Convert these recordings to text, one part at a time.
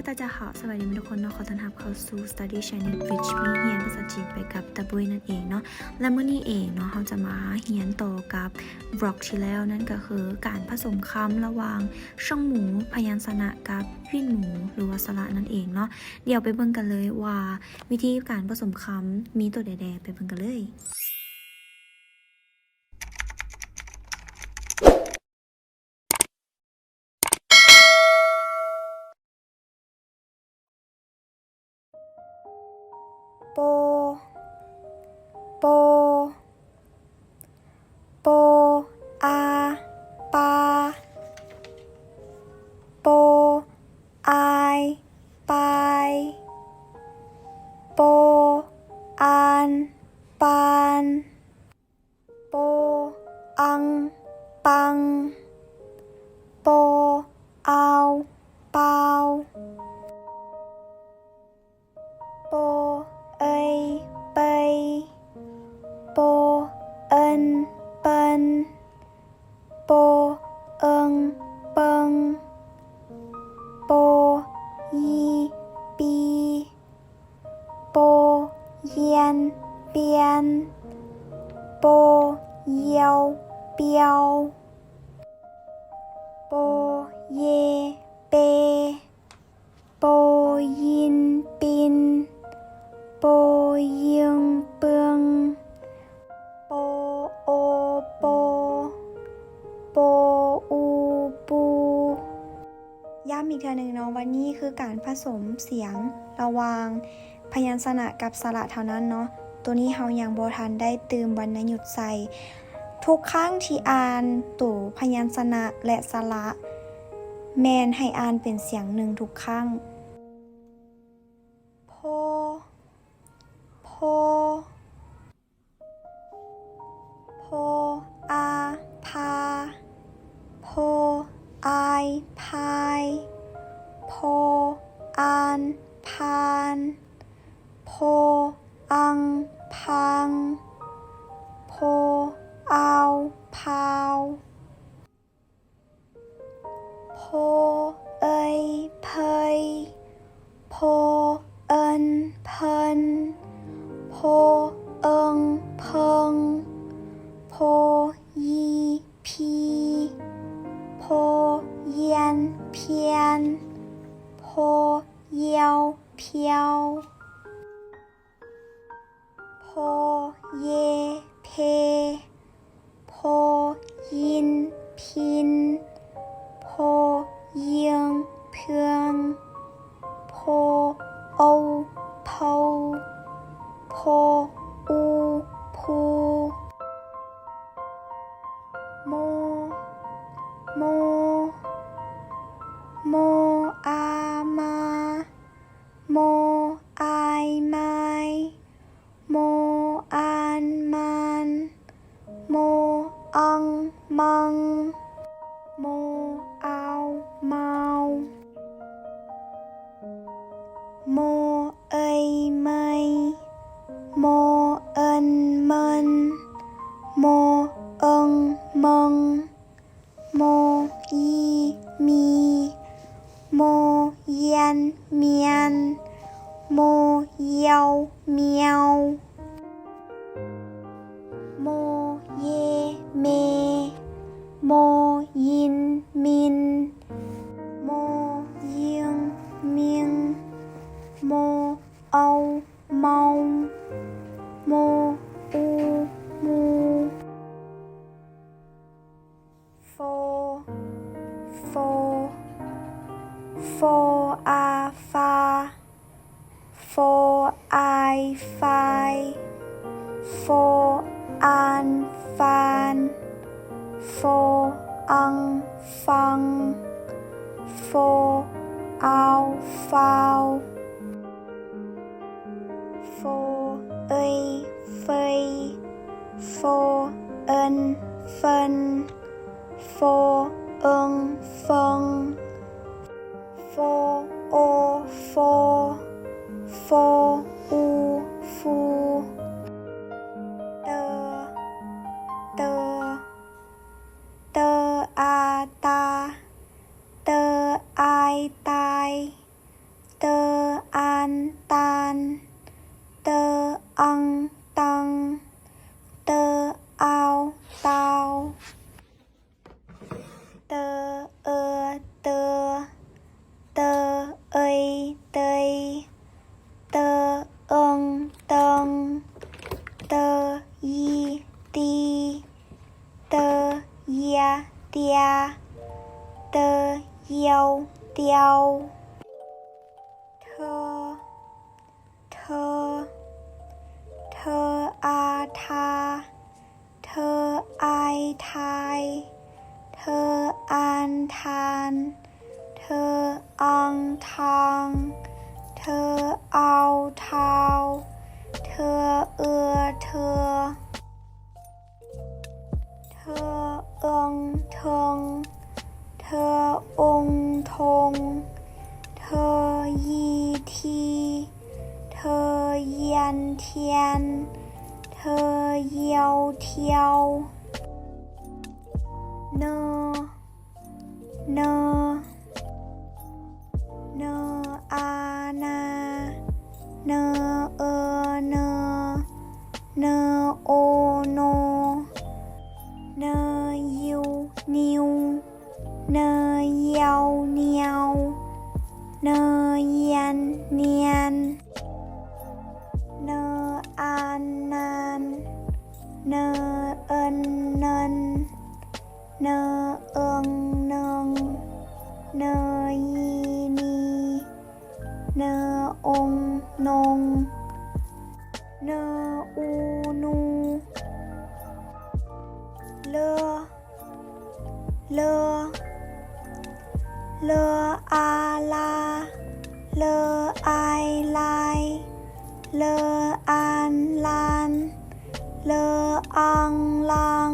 大家好สวัสดีทุกคนเนาะขอต้อนรับเข้าสู่ Study Channel Which มีเรียนภาษาจีนไปกับตะบุยนั่นเองเนาะและเมื่อนี้เองเนาะเราจะมาเรียนต่อกับบล็อกที่แล้วนั่นก็คือการผสมคำระหว่างช่องหมูพยัญชนะกับยื่นหมูหรือว่าสระนั่นเองเนาะเดี๋ยวไปเบิ่งกันเลยว่าวิธีการผสมคำมีตัวใดๆไปเบิ่งกันเลยโปโปโปอาปาโปอายปายโปอันปานโปอังปังโปเอาเปาโปเอ้ยเปยโปเอินเปินโปเอิงเปิงโปยีปีโปเยียนเปียนโปเยียวเปียวโปเยเปโปยินปินโปยิงเปิงโปโอโปโปอูปูย้ำอีกทีหนึ่งเนาะว่านี่คือการผสมเสียงระหว่างพยัญชนะกับสระเท่านั้นเนาะตัวนี้เฮายังบ่ทันได้เติมวรรณยุกต์ใส่ทุกครั้งที่อ่านตัวพยัญชนะและสระแมนให้อ่านเป็นเสียงหนึ่งทุกครั้งโพโพโพอาพาโพอายพายโพอานพานโพอังพังโพเอาพาวโพเอ้ยเพยโพเอินเพิ่นโพเอิงเพิงโพยีพีโพเยียนเพียนโพเยียวเพียวโพเยเพโพยินพินโพเยียงเพืองโพโอโพโพอูพูโมโมโมอามาโมอายไม้โมอานมันโมอังมังโมเอาเมาโมเอ้ยไม่โมเอินมันโมเอิงมังโมยีมีโมเยียนเมียนโมเยียวเมียวโมเยเมโมยินมินโมยิงมิงโมเอาเมาโมอูมูโฟโฟโฟอาฟาโฟอายไฟโฟอันฟานโฟอังฟังโฟเอาฟาวโฟเอ้ยเฟยโฟเอินเฟินโฟเอิงเฟิงโฟโอโฟโฟอูฟูเตอเตอเตออาตาเตออายตาย ยเตียเตเยียวเตียวเธอเธอเธออาทาเธออายทายเธออานทานเธออังทางเธอเอาเท้าเธอเธอเธอเทิงเธอองทงเธอยีทีเธอเยียนเทียนเธอเยียวเที่ยวเนอานาเนเนโอโนเนยิวนิวเนเยียวเนียวเนเยียนเนียนเนอานนานเนเอินเนินเนเอิงเนิงเนยีนีเนองนงเนอูนูเลอาลาเลอายลายเลอานลานเลอังลัง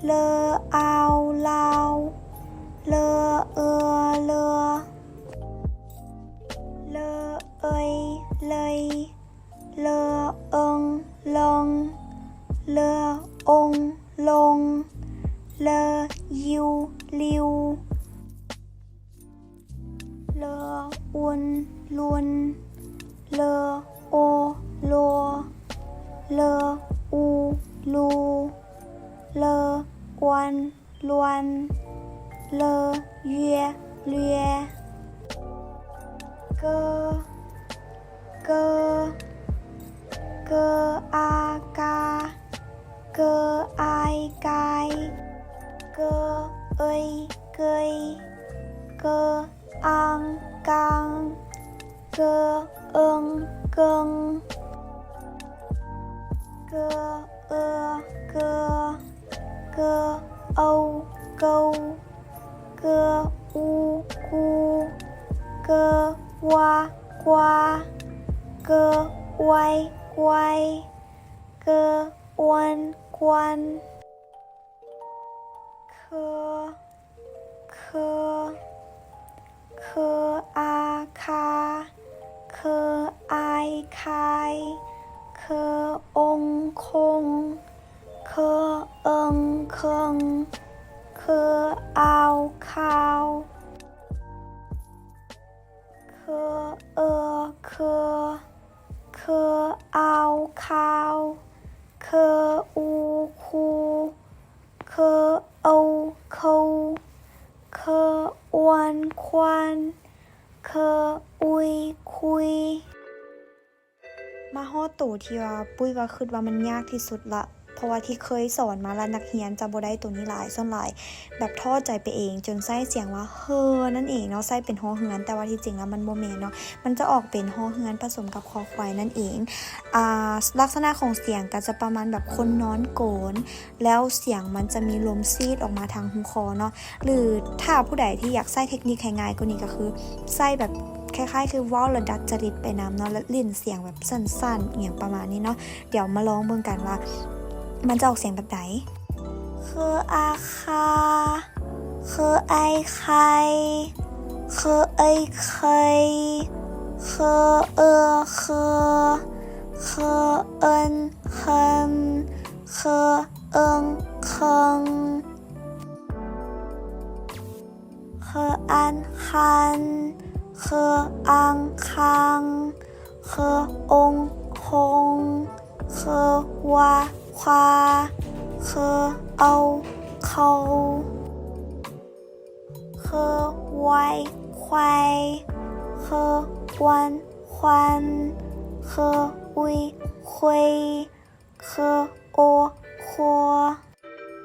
เลอาวลาวเลเลเอยเลยเลเอิงลงเลองลงเลยิวลิวเลอุนลุนเลโอโลเลอูลูเลอวนลวนเลเยเลียเกอากาเกออายกายเกอเอยเกยเกออังกังเกอเอิงเกิงเกอเกอเอาเกาเกออูกูเกอวากวาเกอไวกวายเกออวนกวนเคอาคาเคอายคายเคองคงเคเอิงเคิงเคอาวคาวเคเคอาวคาวเคอูคูเคเอาเขาเคอ้วนควานเคอุยคุยมาฮอดตัวที่ว่าปุ้ยก็คิดว่ามันยากที่สุดละเพราะว่าที่เคยสอนมาแล้วนักเรียนจะบ่ได้ตัวนี้หลายส่วนหลายแบบท้อใจไปเองจนใส่เสียงว่าเฮอนั่นเองเนาะใส่เป็นฮอเฮือนแต่ว่าที่จริงแล้วมันบ่แม่นเนาะมันจะออกเป็นฮอเฮือนผสมกับคอควายนั่นเองลักษณะของเสียงก็จะประมาณแบบคนนอนโกนแล้วเสียงมันจะมีลมซีดออกมาทางหูคอเนาะหรือถ้าผู้ใดที่อยากใส่เทคนิคง่ายๆกว่านี้ก็คือใส่แบบคล้ายๆคือว้าวระดับจริตไปน้ำเนาะแล้วลิ้นเสียงแบบสั้นๆอย่างประมาณนี้เนาะเดี๋ยวมาลองเบิ่งกันว่ามันจะออกเสียงแบบไหนคืออาคาคือไอไข่คือไอเคยคือคือเอินเคินคือเอิงเคิงคืออันคันคืออังคังคือองคงคือวาควาคือเอาเขาคือไวควายคือวันควันคืออุยคุยคือโอคัว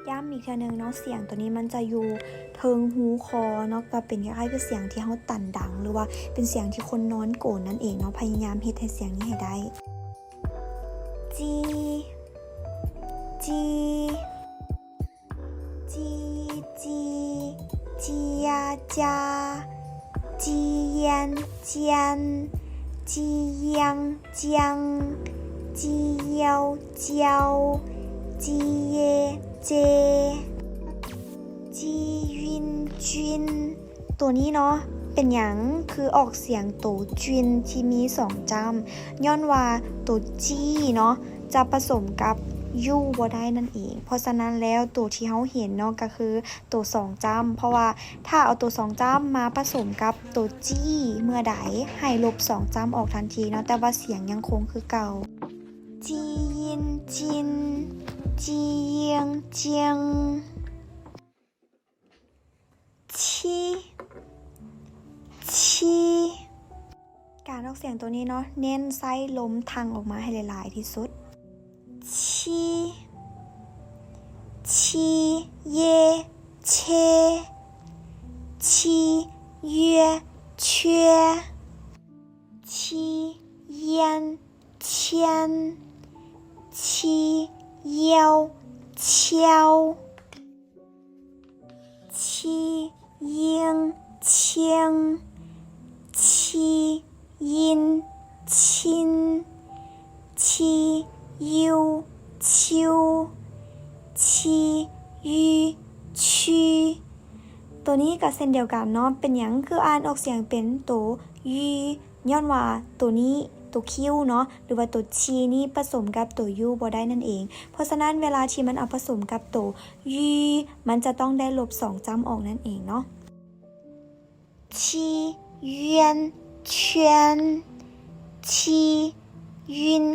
ค ย้ำอีกทีนึงเนาะเสียงตัวนี้มันจะอยู่เทิงหูคอเนาะก็เป็นคล้ายๆคือเสียงที่เขาตันดังหรือว่าเป็นเสียงที่คนนอนโกนนั่นเองเนาะพยายามเฮ็ดให้เสียงนี้ให้ได้จีจีจีจีจียาจาจีเยียนเจียนจียังเจียงจีเยาเจียวจีเยเจจียุนจุนตัวนี้เนาะเป็นหยังคือออกเสียงตัวจุนที่มี2จำย้อนว่าตัวจีเนาะจะผสมกับยูบ่ได้นั่นเองเพราะฉะนั้นแล้วตัวที่เขาเห็นเนาะก็คือตัว2จำเพราะว่าถ้าเอาตัว2จำมาผสมกับตัวจีเมื่อใดให้ลบ2จำออกทันทีเนาะแต่ว่าเสียงยังคงคือเก่าจียินจินจีเยียงเจียงชีการออกเสียงตัวนี้เนาะเน้นไส้ลมทางออกมาให้หลายๆที่สุดชีเยเชชีเยเชชีเยียนเชียนชีเยียวเชียวชีเยียงเชียงชียินชินชียูชิวชียูชีตัวนี้กับเส้นเดียวกันเนาะเป็นหยังคืออ่านออกเสียงเป็นตัวยูย้อนว่าตัวนี้ตัวคิวเนาะหรือว่าตัวชีนี่ผสมกับตัวยูบ่ได้นั่นเองเพราะฉะนั้นเวลาที่มันเอาผสมกับตัวยูมันจะต้องได้ลบ2จำออกนั่นเองเนาะชีเยียนเชียนชียุน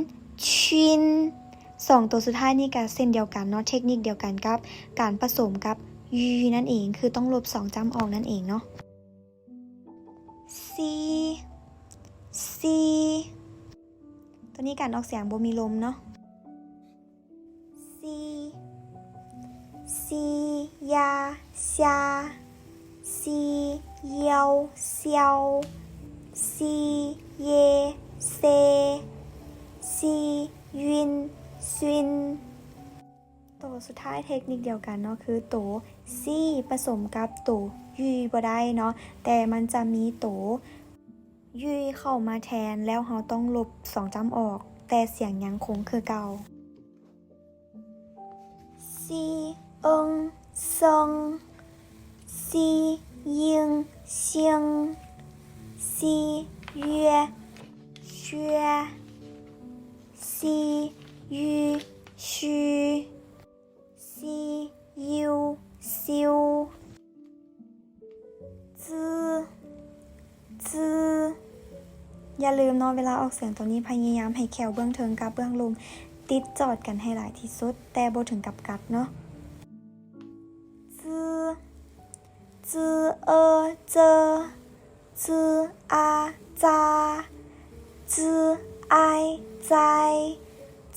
ชิน2ตัวสุดท้ายนี่กับเส้นเดียวกันเนาะเทคนิคเดียวกันกับการผสมกับยูนั่นเองคือต้องลบ2จำออกนั่นเองเนาะซีตัวนี้การออกเสียงบ่มีลมเนาะซียาเซียซีเยียวเซียวซีเยเซซียุนซุนตัวสุดท้ายเทคนิคเดียวกันเนาะคือตัวซีผสมกับตัวยูบ่ได้เนาะแต่มันจะมีตัวยูเข้ามาแทนแล้วเราต้องลบ2จำออกแต่เสียงยังคงคือเก่าซีเอิงเซิงซียิงเซียงซีเย่เชื่อซียูชูซียูซิวจืออย่าลืมเนาะเวลาออกเสียงตัวนี้พยายามให้แขวเบื้องเทิงกับเบื้องลงติดจอดกันให้หลายที่สุดแต่บ่ถึงกับกัดเนาะจือเจอจืออาจาจือไอใจ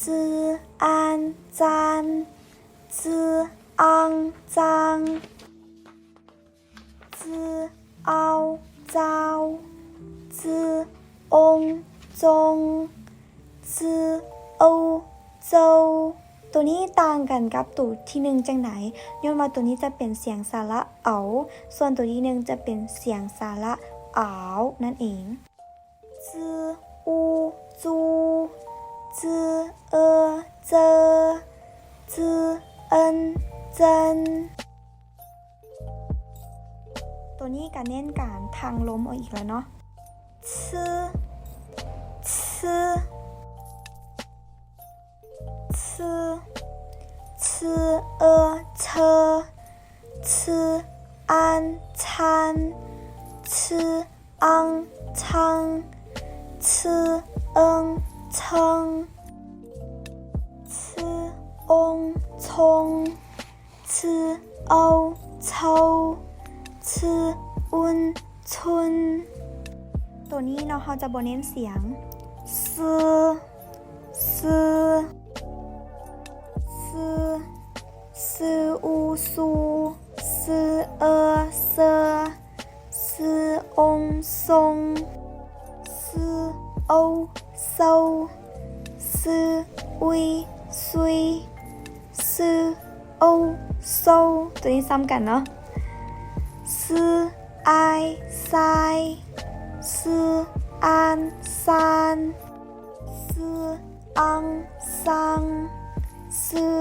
จืออันจันจืออังจังจือเอาเจ้าจือองจงจือเอาเจ้าตัวนี้ต่างกันกับตัวที่1จังไหนย้อนว่าตัวนี้จะเป็นเสียงสระเอาส่วนตัวที่1จะเป็นเสียงสระอาวนั่นเองจืออูจูจือเจอจือเจินตัวนี้ก็เน้นการทางลมเอาอีกแล้วเนาะชื่อเชอชื่ออันชันชื่ออังชังชื่อเอิงเชิงชื่อองชงชื่อเอาเชาชื่ออุนชุนตัวนี้เนาะเขาจะบ่เน้นเสียงซ ซื้ออูซูซื้อเซอซื้อองทรงซื้อโอโซซื้ออุยซุยซื้อโอโซตัวนี้ซ้ำกันเนาะซื้อไอไซซื้ออันซันซื้ออังซังซื้อ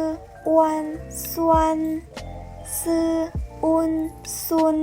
อ้วนส่วนซื้ออุนซุน